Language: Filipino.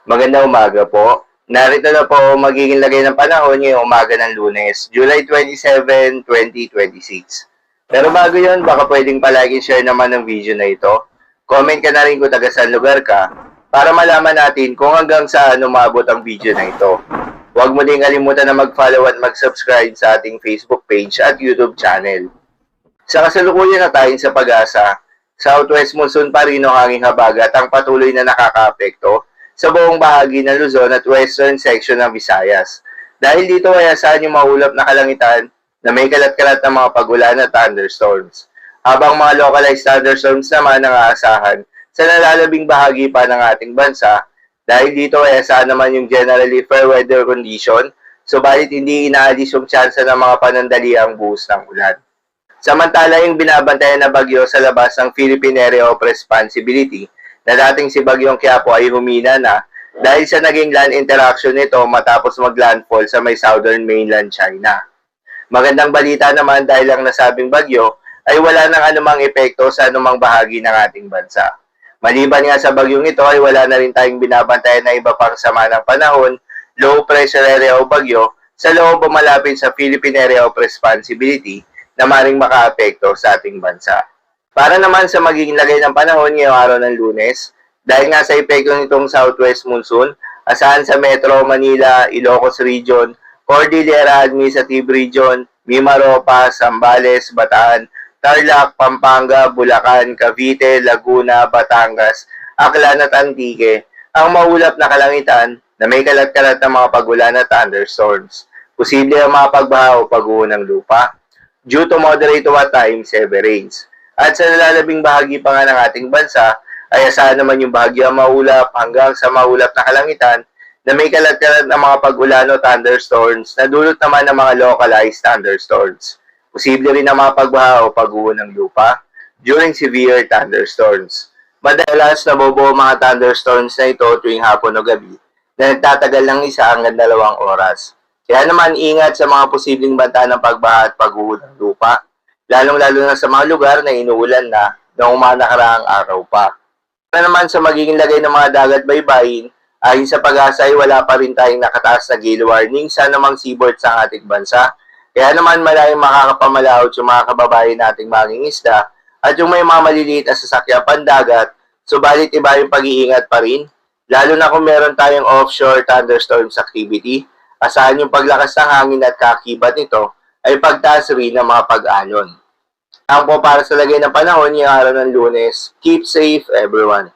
Magandang umaga po. Narito na po ang magiging lagay ng panahon ngayong umaga ng Lunes, July 27, 2026. Pero bago yon, baka pwedeng palagi share naman ng video na ito. Comment ka na rin kung taga saan lugar ka para malaman natin kung hanggang saan umabot ang video na ito. Huwag mo din kalimutan na mag-follow at mag-subscribe sa ating Facebook page at YouTube channel. Sa kasalukuyan na tayo sa pag-asa, Southwest monsoon pa rin ang hanging habagat ang patuloy na nakakaapekto sa buong bahagi ng Luzon at western section ng Visayas. Dahil dito ay asahan yung maulap na kalangitan na may kalat-kalat na mga pag-ulan at thunderstorms. Habang mga localized thunderstorms naman ang aasahan sa nalalabing bahagi pa ng ating bansa, dahil dito ay asahan naman yung generally fair weather condition, subalit hindi inaalis yung tsansa ng mga panandaliang buhos ng ulan. Samantala yung binabantayan na bagyo sa labas ng Philippine Area of Responsibility na dating si Bagyong Quiapo ay humina na dahil sa naging land interaction nito matapos maglandfall sa may southern mainland China. Magandang balita naman dahil ang nasabing bagyo ay wala nang anumang epekto sa anumang bahagi ng ating bansa. Maliban nga sa bagyong ito ay wala na rin tayong binabantayan na iba pang sama ng panahon, low pressure area o bagyo sa loob o malapit sa Philippine Area of Responsibility na maring makaapekto sa ating bansa. Para naman sa magiging lagay ng panahon ngayong araw ng Lunes, dahil nga sa epekto nitong southwest monsoon, asahan sa Metro Manila, Ilocos Region, Cordillera Administrative Region, Mimaropa, Zambales, Bataan, Tarlac, Pampanga, Bulacan, Cavite, Laguna, Batangas, Aklan at Antique, ang maulap na kalangitan na may kalat-kalat na mga pag-ulan at thunderstorms. Posible ang mga pagbaha o pag-uho ng lupa due to moderate to at times heavy rains. At sa nalalabing bahagi pa nga ng ating bansa, ay asahan naman yung bahagyo maulap hanggang sa maulap na kalangitan na may kalat-kalat na mga pag-ulan o thunderstorms na dulot naman ng mga localized thunderstorms. Posible rin na mga pagbaha o pag-uho ng lupa during severe thunderstorms. Madalas nabubuo mga thunderstorms na ito tuwing hapon o gabi na nagtatagal ng 1 hanggang 2 oras. Kaya naman ingat sa mga posibleng banta ng pagbaha at pag-uho ng lupa, lalong-lalo na sa mga lugar na inuulan na noong mga nakaraang araw pa. Para naman sa magiging lagay ng mga dagat baybayin, ayon sa pag-asa ay wala pa rin tayong nakataas na gale warning sa anumang seaboard sa ating bansa. Kaya naman malayong makakapamalaot yung mga kababayan nating mangingisda at yung may mga maliliit na sasakyan pandagat, subalit iba yung pag-iingat pa rin, lalo na kung meron tayong offshore thunderstorms activity, asahan yung paglakas ng hangin at kakibat nito ay pagtaas rin ng mga pag-alon. Ang po para sa lagay ng panahon ngayong araw ng Lunes, keep safe everyone.